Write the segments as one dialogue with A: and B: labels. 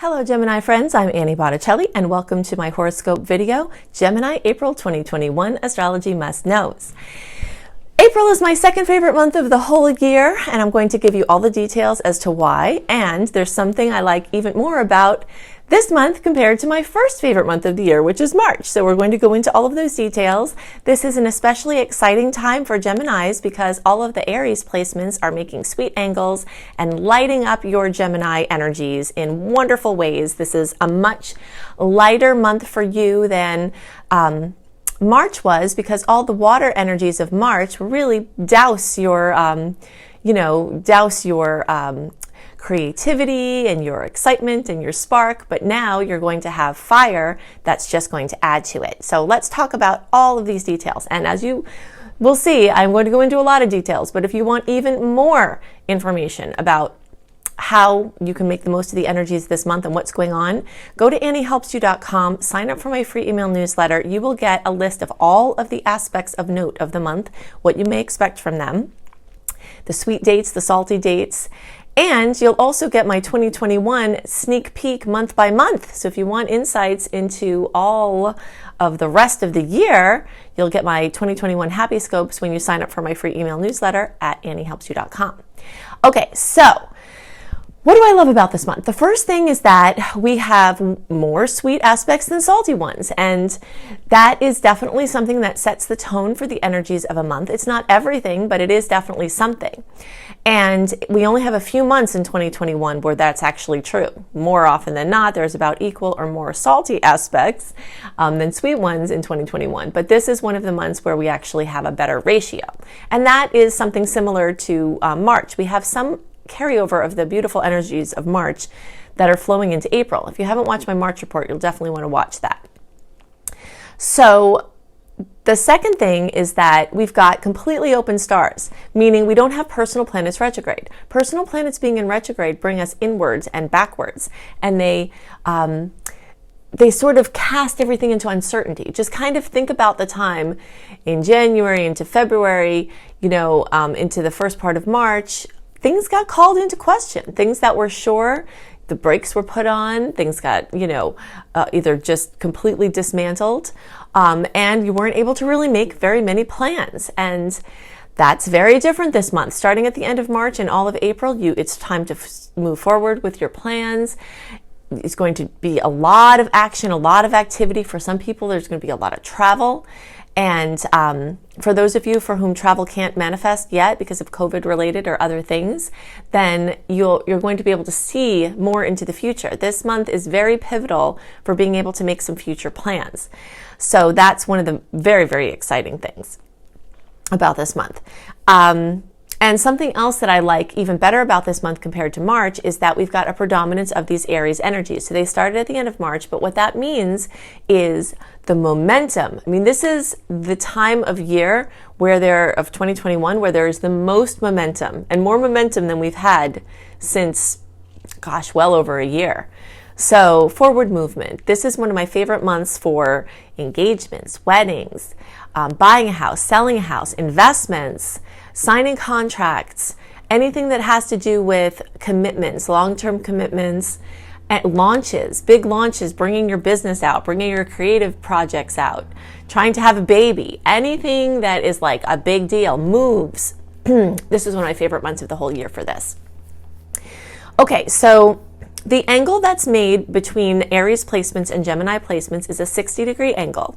A: Hello Gemini friends, I'm Annie Botticelli and welcome to my horoscope video, Gemini April 2021 Astrology Must Knows. April is my second favorite month of the whole year and I'm going to give you all the details as to why, and there's something I like even more about this month compared to my first favorite month of the year, which is March. So we're going to go into all of those details. This is an especially exciting time for Geminis because all of the Aries placements are making sweet angles and lighting up your Gemini energies in wonderful ways. This is a much lighter month for you than March was, because all the water energies of March really douse your, creativity and your excitement and your spark, but now you're going to have fire that's just going to add to it. So let's talk about all of these details. And as you will see, I'm going to go into a lot of details, but if you want even more information about how you can make the most of the energies this month and what's going on, go to anniehelpsyou.com, sign up for my free email newsletter. You will get a list of all of the aspects of note of the month, what you may expect from them, the sweet dates, the salty dates, and you'll also get my 2021 sneak peek month by month. So if you want insights into all of the rest of the year, you'll get my 2021 happy scopes when you sign up for my free email newsletter at anniehelpsyou.com. Okay, so what do I love about this month? The first thing is that we have more sweet aspects than salty ones, and that is definitely something that sets the tone for the energies of a month. It's not everything, but it is definitely something. And we only have a few months in 2021 where that's actually true. More often than not, there's about equal or more salty aspects than sweet ones in 2021. But this is one of the months where we actually have a better ratio. And that is something similar to March. We have some carryover of the beautiful energies of March that are flowing into April. If you haven't watched my March report, you'll definitely want to watch that. So the second thing is that we've got completely open stars, meaning we don't have personal planets retrograde. Personal planets being in retrograde bring us inwards and backwards, and they sort of cast everything into uncertainty. Just kind of think about the time in January into February, into the first part of March. Things got called into question. Things that were sure, the brakes were put on, things got, either just completely dismantled, and you weren't able to really make very many plans. And that's very different this month. Starting at the end of March and all of April, it's time to move forward with your plans. It's going to be a lot of action, a lot of activity. For some people, there's going to be a lot of travel. And for those of you for whom travel can't manifest yet because of COVID related or other things, then you're going to be able to see more into the future. This month is very pivotal for being able to make some future plans. So that's one of the very, very exciting things about this month. And something else that I like even better about this month compared to March is that we've got a predominance of these Aries energies. So they started at the end of March, but what that means is the momentum. I mean, this is the time of year of 2021 where there is the most momentum, and more momentum than we've had since, well over a year. So forward movement. This is one of my favorite months for engagements, weddings, buying a house, selling a house, investments, signing contracts, anything that has to do with commitments, long-term commitments, and launches, big launches, bringing your business out, bringing your creative projects out, trying to have a baby, anything that is like a big deal, moves. This is one of my favorite months of the whole year for this. Okay, so the angle that's made between Aries placements and Gemini placements is a 60-degree angle.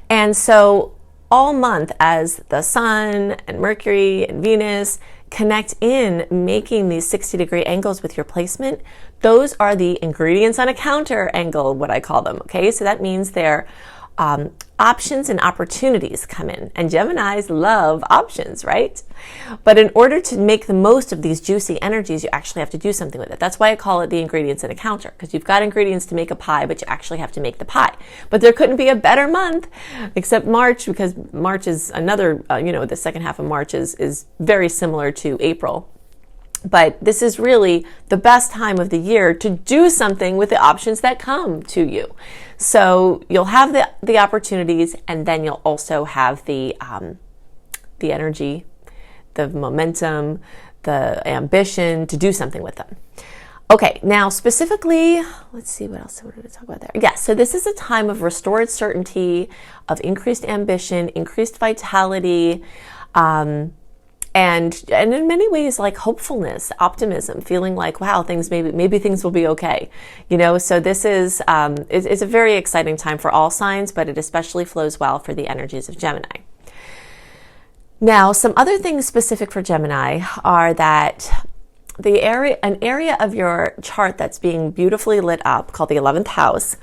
A: And so all month, as the Sun and Mercury and Venus connect in making these 60-degree angles with your placement, those are the ingredients on a counter angle, what I call them, okay? So that means they're options and opportunities come in, and Geminis love options, right? But in order to make the most of these juicy energies, you actually have to do something with it. That's why I call it the ingredients in a counter, because you've got ingredients to make a pie, but you actually have to make the pie. But there couldn't be a better month except March, because March is another, the second half of March is very similar to April. But this is really the best time of the year to do something with the options that come to you. So you'll have the opportunities, and then you'll also have the energy, the momentum, the ambition to do something with them. Okay, now specifically, let's see what else I wanted to talk about there. Yes, so this is a time of restored certainty, of increased ambition, increased vitality, and in many ways like hopefulness, optimism, feeling like, wow, things maybe things will be okay. So this is it's a very exciting time for all signs, but it especially flows well for the energies of Gemini. Now, some other things specific for Gemini are that an area of your chart that's being beautifully lit up, called the 11th house,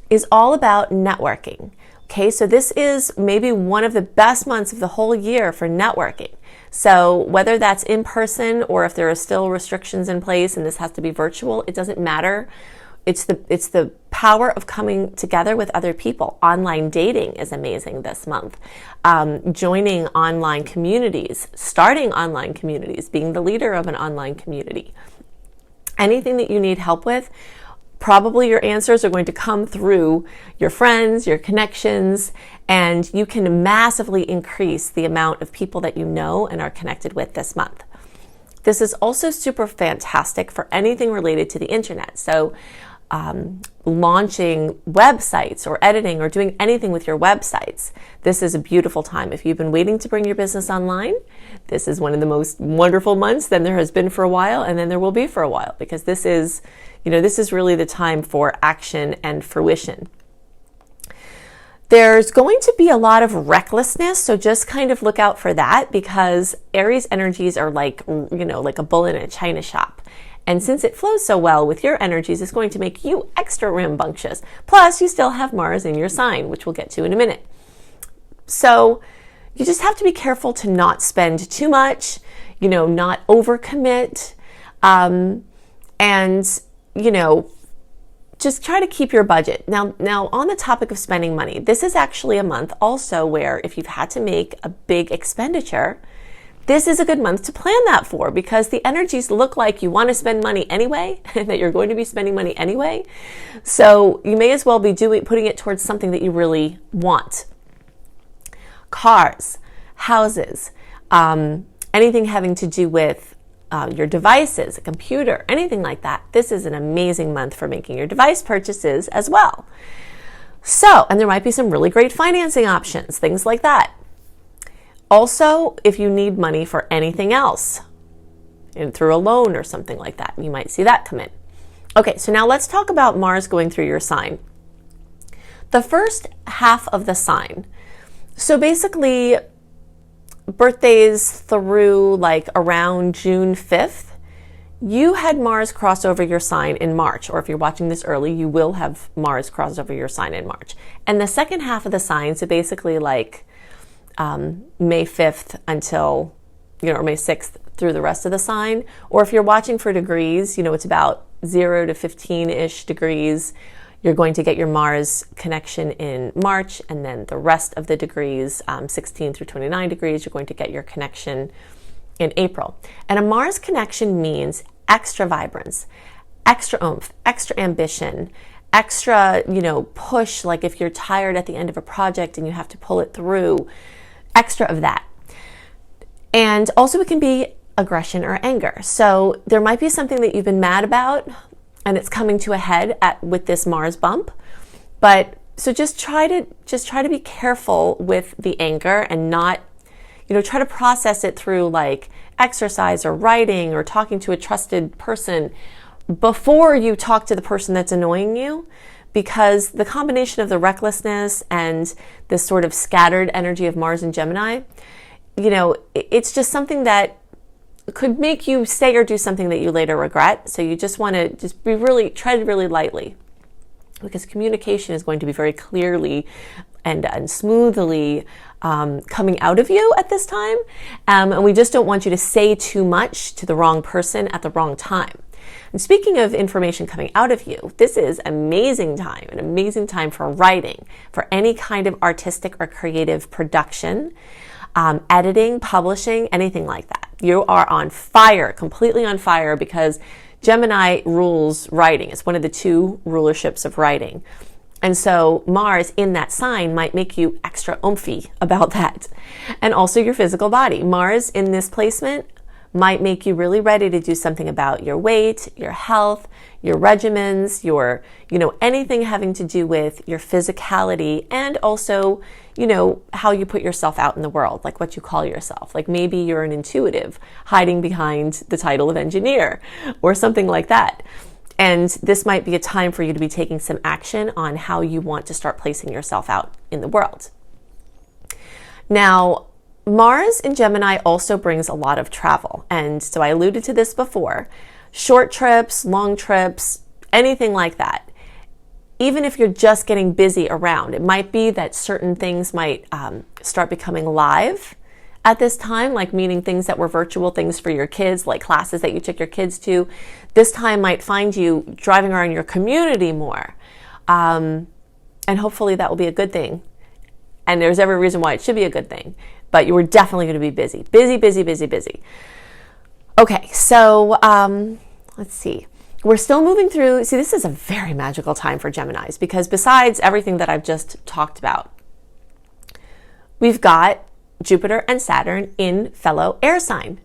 A: is all about networking. Okay, so this is maybe one of the best months of the whole year for networking. So whether that's in person or if there are still restrictions in place and this has to be virtual, it doesn't matter. It's the power of coming together with other people. Online dating is amazing this month. Joining online communities, starting online communities, being the leader of an online community. Anything that you need help with, probably your answers are going to come through your friends, your connections, and you can massively increase the amount of people that you know and are connected with this month. This is also super fantastic for anything related to the internet. So launching websites or editing or doing anything with your websites. This is a beautiful time. If you've been waiting to bring your business online, this is one of the most wonderful months than there has been for a while, and then there will be for a while, because this is really the time for action and fruition. There's going to be a lot of recklessness, so just kind of look out for that, because Aries energies are like a bull in a china shop. And since it flows so well with your energies, it's going to make you extra rambunctious. Plus, you still have Mars in your sign, which we'll get to in a minute. So you just have to be careful to not spend too much, not overcommit, and just try to keep your budget. Now on the topic of spending money, this is actually a month also where if you've had to make a big expenditure, this is a good month to plan that for, because the energies look like you want to spend money anyway, and that you're going to be spending money anyway. So you may as well be putting it towards something that you really want. Cars, houses, anything having to do with your devices, a computer, anything like that. This is an amazing month for making your device purchases as well. So, and there might be some really great financing options, things like that. Also, if you need money for anything else, through a loan or something like that, you might see that come in. Okay, so now let's talk about Mars going through your sign. The first half of the sign. So basically, birthdays through like around June 5th, you had Mars cross over your sign in March, or if you're watching this early, you will have Mars cross over your sign in March. And the second half of the sign, so basically like May 5th until, or May 6th through the rest of the sign. Or if you're watching for degrees, it's about 0 to 15-ish degrees. You're going to get your Mars connection in March, and then the rest of the degrees, 16 through 29 degrees, you're going to get your connection in April. And a Mars connection means extra vibrance, extra oomph, extra ambition, extra, push, like if you're tired at the end of a project and you have to pull it through, extra of that. And also it can be aggression or anger. So there might be something that you've been mad about and it's coming to a head with this Mars bump. But so just try to be careful with the anger and not, try to process it through like exercise or writing or talking to a trusted person before you talk to the person that's annoying you, because the combination of the recklessness and this sort of scattered energy of Mars and Gemini, it's just something that could make you say or do something that you later regret. So you just want to tread really lightly, because communication is going to be very clearly and smoothly coming out of you at this time. And we just don't want you to say too much to the wrong person at the wrong time. And speaking of information coming out of you, this is an amazing time for writing, for any kind of artistic or creative production, editing, publishing, anything like that. You are on fire, completely on fire, because Gemini rules writing. It's one of the two rulerships of writing. And so Mars in that sign might make you extra oomphy about that. And also your physical body. Mars in this placement might make you really ready to do something about your weight, your health, your regimens, your, anything having to do with your physicality, and also, how you put yourself out in the world, like what you call yourself. Like maybe you're an intuitive hiding behind the title of engineer or something like that. And this might be a time for you to be taking some action on how you want to start placing yourself out in the world. Now, Mars in Gemini also brings a lot of travel. And so I alluded to this before. Short trips, long trips, anything like that. Even if you're just getting busy around, it might be that certain things might start becoming live at this time, like meaning things that were virtual things for your kids, like classes that you took your kids to. This time might find you driving around your community more. And hopefully that will be a good thing. And there's every reason why it should be a good thing. But you were definitely going to be busy. Busy. Okay, so let's see. We're still moving through. See, this is a very magical time for Geminis because besides everything that I've just talked about, we've got Jupiter and Saturn in fellow air sign.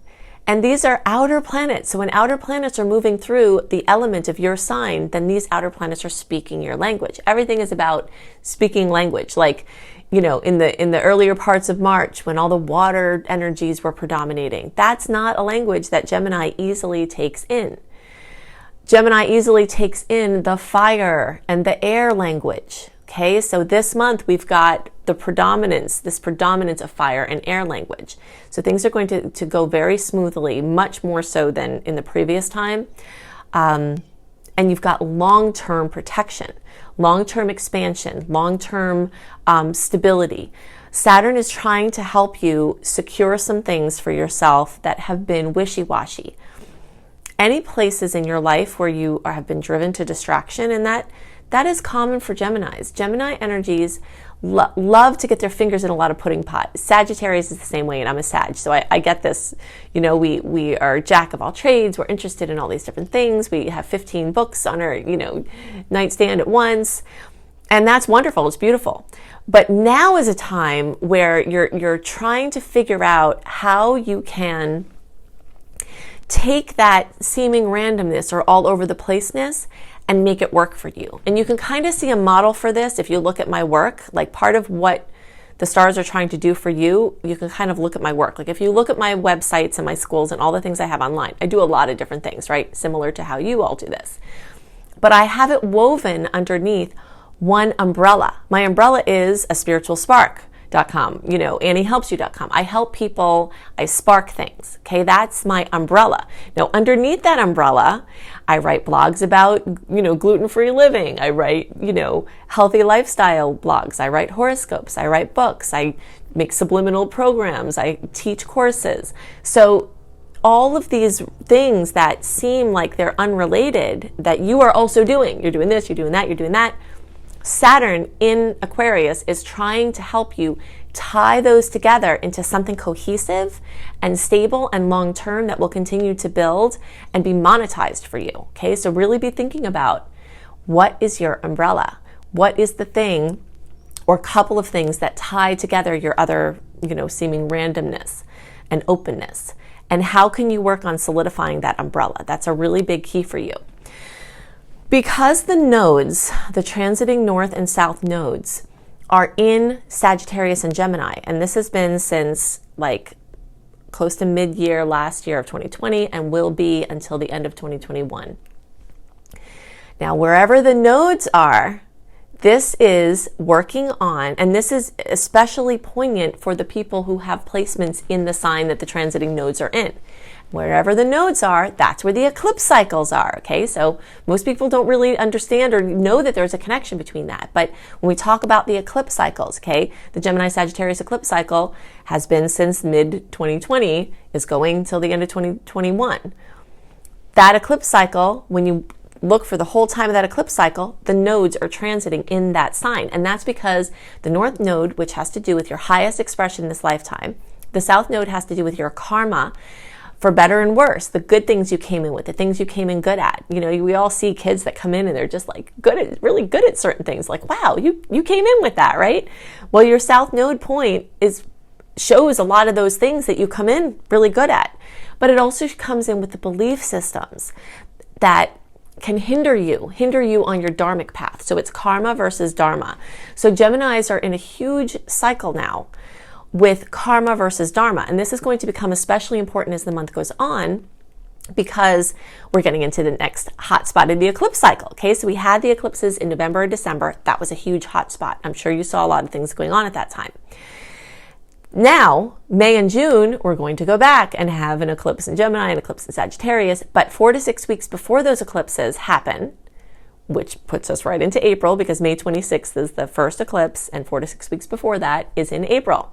A: And these are outer planets. So when outer planets are moving through the element of your sign, then these outer planets are speaking your language. Everything is about speaking language. Like, in the earlier parts of March when all the water energies were predominating, that's not a language that Gemini easily takes in. Gemini easily takes in the fire and the air language. Okay, so this month we've got this predominance of fire and air language. So things are going to go very smoothly, much more so than in the previous time. And you've got long-term protection, long-term expansion, long-term stability. Saturn is trying to help you secure some things for yourself that have been wishy-washy. Any places in your life where you have been driven to distraction, and that is common for Geminis. Gemini energies love to get their fingers in a lot of pudding pot. Sagittarius is the same way, and I'm a Sag, so I get this. We are jack of all trades. We're interested in all these different things. We have 15 books on our, nightstand at once, and that's wonderful. It's beautiful. But now is a time where you're trying to figure out how you can take that seeming randomness or all over the placeness and make it work for you. And you can kind of see a model for this if you look at my work. Like part of what the stars are trying to do for you, you can kind of look at my work. Like if you look at my websites and my schools and all the things I have online, I do a lot of different things, right? Similar to how you all do this. But I have it woven underneath one umbrella. My umbrella is a spiritual spark.com, AnnieHelpsYou.com. I help people, I spark things. Okay, that's my umbrella. Now, underneath that umbrella, I write blogs about, gluten-free living. I write, healthy lifestyle blogs. I write horoscopes. I write books. I make subliminal programs. I teach courses. So all of these things that seem like they're unrelated that you are also doing. You're doing this, you're doing that, you're doing that. Saturn in Aquarius is trying to help you tie those together into something cohesive and stable and long-term that will continue to build and be monetized for you. Okay, so really be thinking about what is your umbrella? What is the thing or couple of things that tie together your other, seeming randomness and openness? And how can you work on solidifying that umbrella? That's a really big key for you. Because the nodes, the transiting north and south nodes, are in Sagittarius and Gemini, and this has been since close to mid-year last year of 2020 and will be until the end of 2021. Now, wherever the nodes are, this is working on, and this is especially poignant for the people who have placements in the sign that the transiting nodes are in. Wherever the nodes are, that's where the eclipse cycles are, okay? So most people don't really understand or know that there's a connection between that. But when we talk about the eclipse cycles, okay, the Gemini-Sagittarius eclipse cycle has been since mid-2020, is going till the end of 2021. That eclipse cycle, when you look for the whole time of that eclipse cycle, the nodes are transiting in that sign. And that's because the north node, which has to do with your highest expression in this lifetime, the south node has to do with your karma, for better and worse, the good things you came in with, the things you came in good at. We all see kids that come in and they're just really good at certain things. Like, wow, you came in with that, right? Well, your south node point shows a lot of those things that you come in really good at. but it also comes in with the belief systems that can hinder you on your dharmic path. So it's karma versus dharma. So Geminis are in a huge cycle now with karma versus dharma. And this is going to become especially important as the month goes on, because we're getting into the next hot spot in the eclipse cycle. Okay, so we had the eclipses in November and December. That was a huge hot spot. I'm sure you saw a lot of things going on at that time. Now, May and June, we're going to go back and have an eclipse in Gemini, an eclipse in Sagittarius, but 4 to 6 weeks before those eclipses happen, which puts us right into April, because May 26th is the first eclipse, and 4 to 6 weeks before that is in April.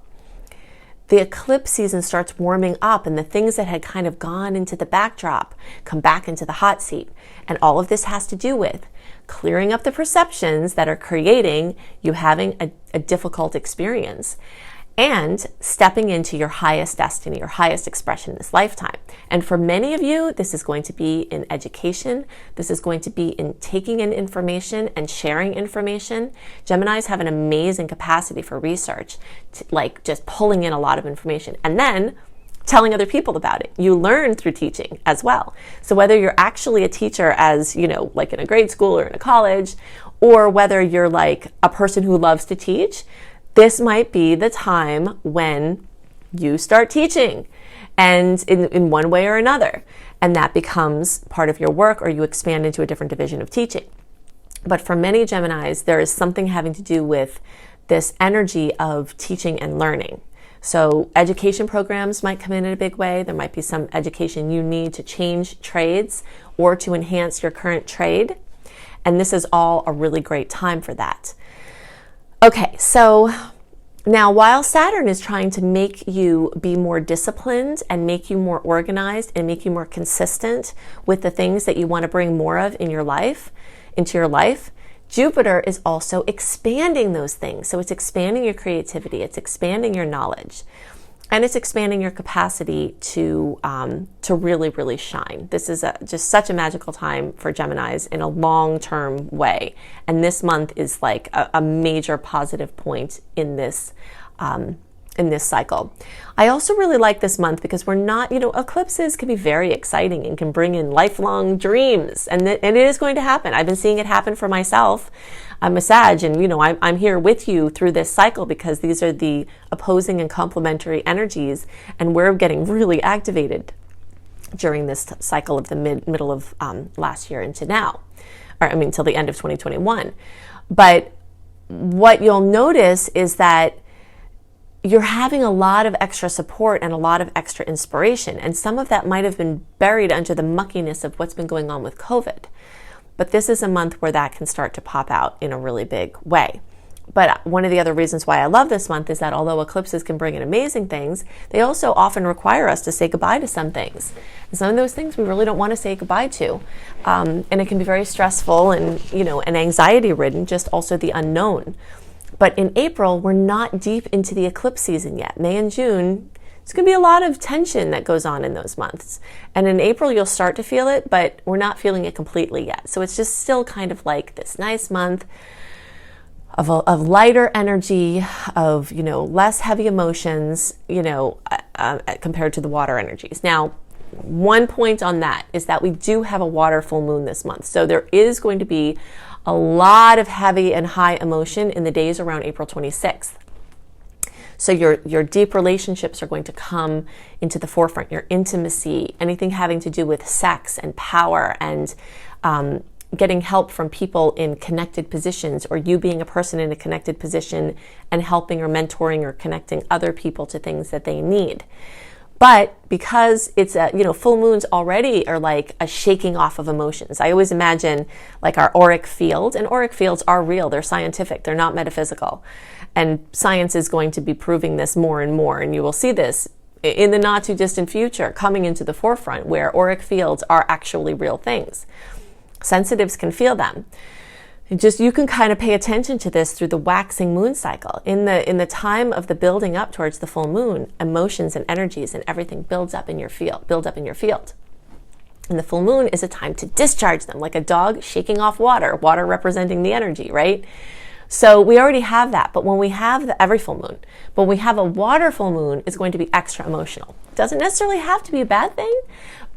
A: The eclipse season starts warming up, and the things that had kind of gone into the backdrop come back into the hot seat. And all of this has to do with clearing up the perceptions that are creating you having a difficult experience, and stepping into your highest destiny, your highest expression in this lifetime. And for many of you, this is going to be in education. This is going to be in taking in information and sharing information. Geminis have an amazing capacity for research, like just pulling in a lot of information and then telling other people about it. You learn through teaching as well. So whether you're actually a teacher, as you know, like in a grade school or in a college, or whether you're like a person who loves to teach, this might be the time when you start teaching, and in one way or another, and that becomes part of your work, or you expand into a different division of teaching. But for many Geminis, there is something having to do with this energy of teaching and learning. So education programs might come in a big way. There might be some education you need to change trades or to enhance your current trade, and this is all a really great time for that. Okay, so now while Saturn is trying to make you be more disciplined and make you more organized and make you more consistent with the things that you want to bring more of in your life, into your life, Jupiter is also expanding those things. So it's expanding your creativity, it's expanding your knowledge, and it's expanding your capacity to really, really shine. This is just such a magical time for Geminis in a long-term way. And this month is like a major positive point in this cycle. I also really like this month because we're not, eclipses can be very exciting and can bring in lifelong dreams. And it is going to happen. I've been seeing it happen for myself. I'm a Sag, and I'm here with you through this cycle because these are the opposing and complementary energies, and we're getting really activated during this cycle of the middle of last year into now, till the end of 2021. But what you'll notice is that you're having a lot of extra support and a lot of extra inspiration, and some of that might have been buried under the muckiness of what's been going on with COVID. But this is a month where that can start to pop out in a really big way. But one of the other reasons why I love this month is that although eclipses can bring in amazing things, they also often require us to say goodbye to some things. And some of those things we really don't want to say goodbye to. And it can be very stressful and, and anxiety-ridden, just also the unknown. But in April, we're not deep into the eclipse season yet. May and June, it's going to be a lot of tension that goes on in those months. And in April, you'll start to feel it, but we're not feeling it completely yet. So it's just still kind of like this nice month of lighter energy, of, less heavy emotions, compared to the water energies. Now, one point on that is that we do have a water full moon this month. So there is going to be a lot of heavy and high emotion in the days around April 26th. So your deep relationships are going to come into the forefront, your intimacy, anything having to do with sex and power and getting help from people in connected positions, or you being a person in a connected position and helping or mentoring or connecting other people to things that they need. But because it's full moons already are like a shaking off of emotions. I always imagine like our auric field, and auric fields are real. They're scientific. They're not metaphysical. And science is going to be proving this more and more. And you will see this in the not too distant future coming into the forefront, where auric fields are actually real things. Sensitives can feel them. You can kind of pay attention to this through the waxing moon cycle. In the time of the building up towards the full moon, emotions and energies and everything builds up in your field. And the full moon is a time to discharge them, like a dog shaking off water representing the energy, right? So we already have that, but when we have every full moon, but when we have a water full moon, it's going to be extra emotional. It doesn't necessarily have to be a bad thing,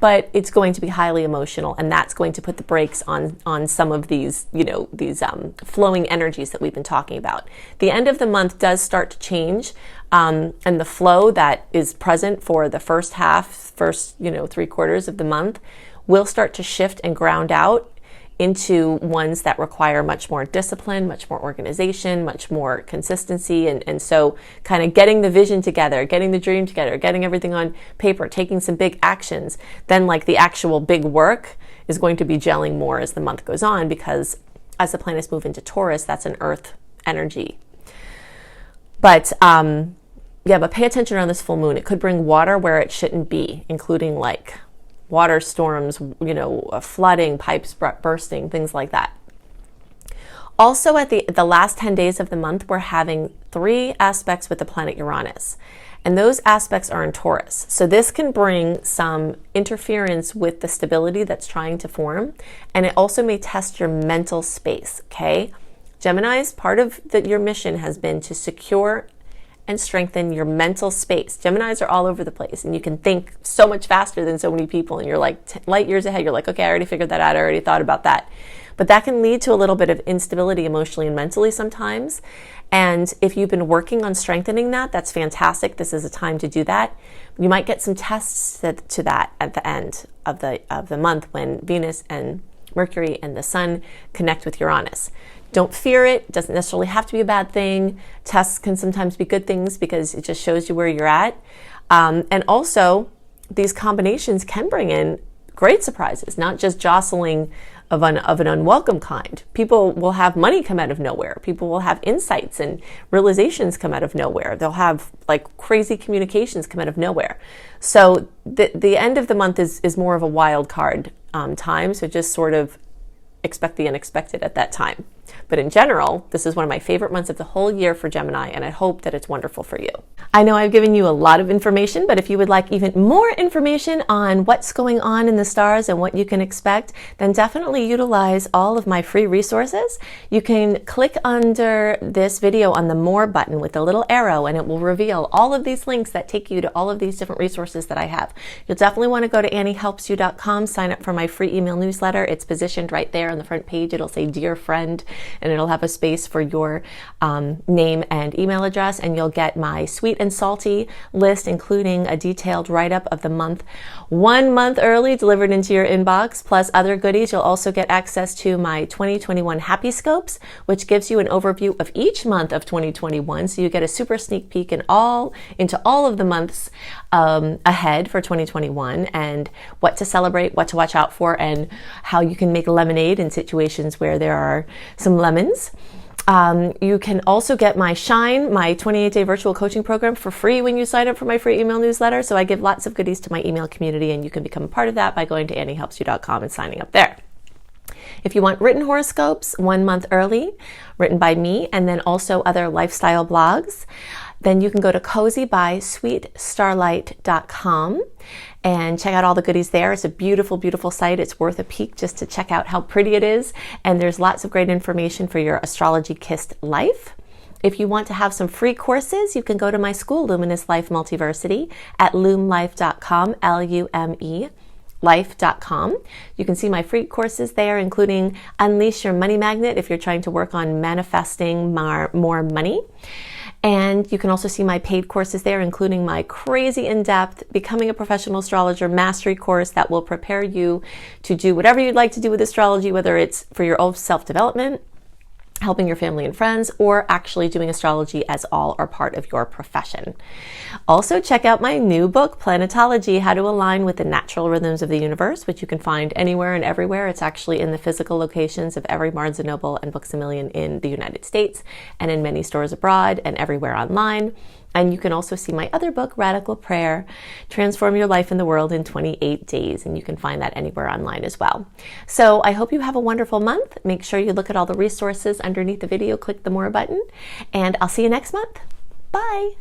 A: but it's going to be highly emotional, and that's going to put the brakes on some of these, these flowing energies that we've been talking about. The end of the month does start to change, and the flow that is present for the first 3/4 of the month will start to shift and ground out into ones that require much more discipline, much more organization, much more consistency. And so kind of getting the vision together, getting the dream together, getting everything on paper, taking some big actions, then like the actual big work is going to be gelling more as the month goes on, because as the planets move into Taurus, that's an earth energy. But but pay attention around this full moon. It could bring water where it shouldn't be, including like water storms, flooding, pipes bursting, things like that. Also, at the last 10 days of the month, we're having 3 aspects with the planet Uranus. And those aspects are in Taurus. So this can bring some interference with the stability that's trying to form. And it also may test your mental space, okay? Gemini's, part of your mission has been to secure and strengthen your mental space. Geminis are all over the place, and you can think so much faster than so many people, and you're like light years ahead. You're like, okay, I already figured that out. I already thought about that. But that can lead to a little bit of instability emotionally and mentally sometimes. And if you've been working on strengthening that, that's fantastic. This is a time to do that. You might get some tests to that at the end of the month when Venus and Mercury and the Sun connect with Uranus. Don't fear it. It doesn't necessarily have to be a bad thing. Tests can sometimes be good things because it just shows you where you're at. And also, these combinations can bring in great surprises, not just jostling of an unwelcome kind. People will have money come out of nowhere. People will have insights and realizations come out of nowhere. They'll have like crazy communications come out of nowhere. So the end of the month is more of a wild card time. So just sort of expect the unexpected at that time. But in general, this is one of my favorite months of the whole year for Gemini, and I hope that it's wonderful for you. I know I've given you a lot of information, but if you would like even more information on what's going on in the stars and what you can expect, then definitely utilize all of my free resources. You can click under this video on the More button with the little arrow, and it will reveal all of these links that take you to all of these different resources that I have. You'll definitely want to go to anniehelpsyou.com, sign up for my free email newsletter. It's positioned right there on the front page. It'll say Dear Friend, and it'll have a space for your name and email address, and you'll get my sweet and salty list, including a detailed write-up of the month 1 month early delivered into your inbox, plus other goodies. You'll also get access to my 2021 Happy Scopes, which gives you an overview of each month of 2021, so you get a super sneak peek into all of the months ahead for 2021, and what to celebrate, what to watch out for, and how you can make lemonade in situations where there are some lemons. You can also get my Shine, my 28-day virtual coaching program for free when you sign up for my free email newsletter. So I give lots of goodies to my email community, and you can become a part of that by going to anniehelpsyou.com and signing up there. If you want written horoscopes 1 month early, written by me, and then also other lifestyle blogs, then you can go to cozybysweetstarlight.com and check out all the goodies there. It's a beautiful, beautiful site. It's worth a peek just to check out how pretty it is. And there's lots of great information for your astrology-kissed life. If you want to have some free courses, you can go to my school, Luminous Life Multiversity, at lumelife.com, L-U-M-E. life.com. You can see my free courses there, including Unleash Your Money Magnet if you're trying to work on manifesting more money. And you can also see my paid courses there, including my crazy in-depth Becoming a Professional Astrologer Mastery course that will prepare you to do whatever you'd like to do with astrology, whether it's for your own self-development, helping your family and friends, or actually doing astrology as all or part of your profession. Also, check out my new book, Planetology, How to Align with the Natural Rhythms of the Universe, which you can find anywhere and everywhere. It's actually in the physical locations of every Barnes & Noble and Books A Million in the United States, and in many stores abroad, and everywhere online. And you can also see my other book, Radical Prayer, Transform Your Life in the World in 28 Days. And you can find that anywhere online as well. So I hope you have a wonderful month. Make sure you look at all the resources underneath the video, click the More button, and I'll see you next month. Bye.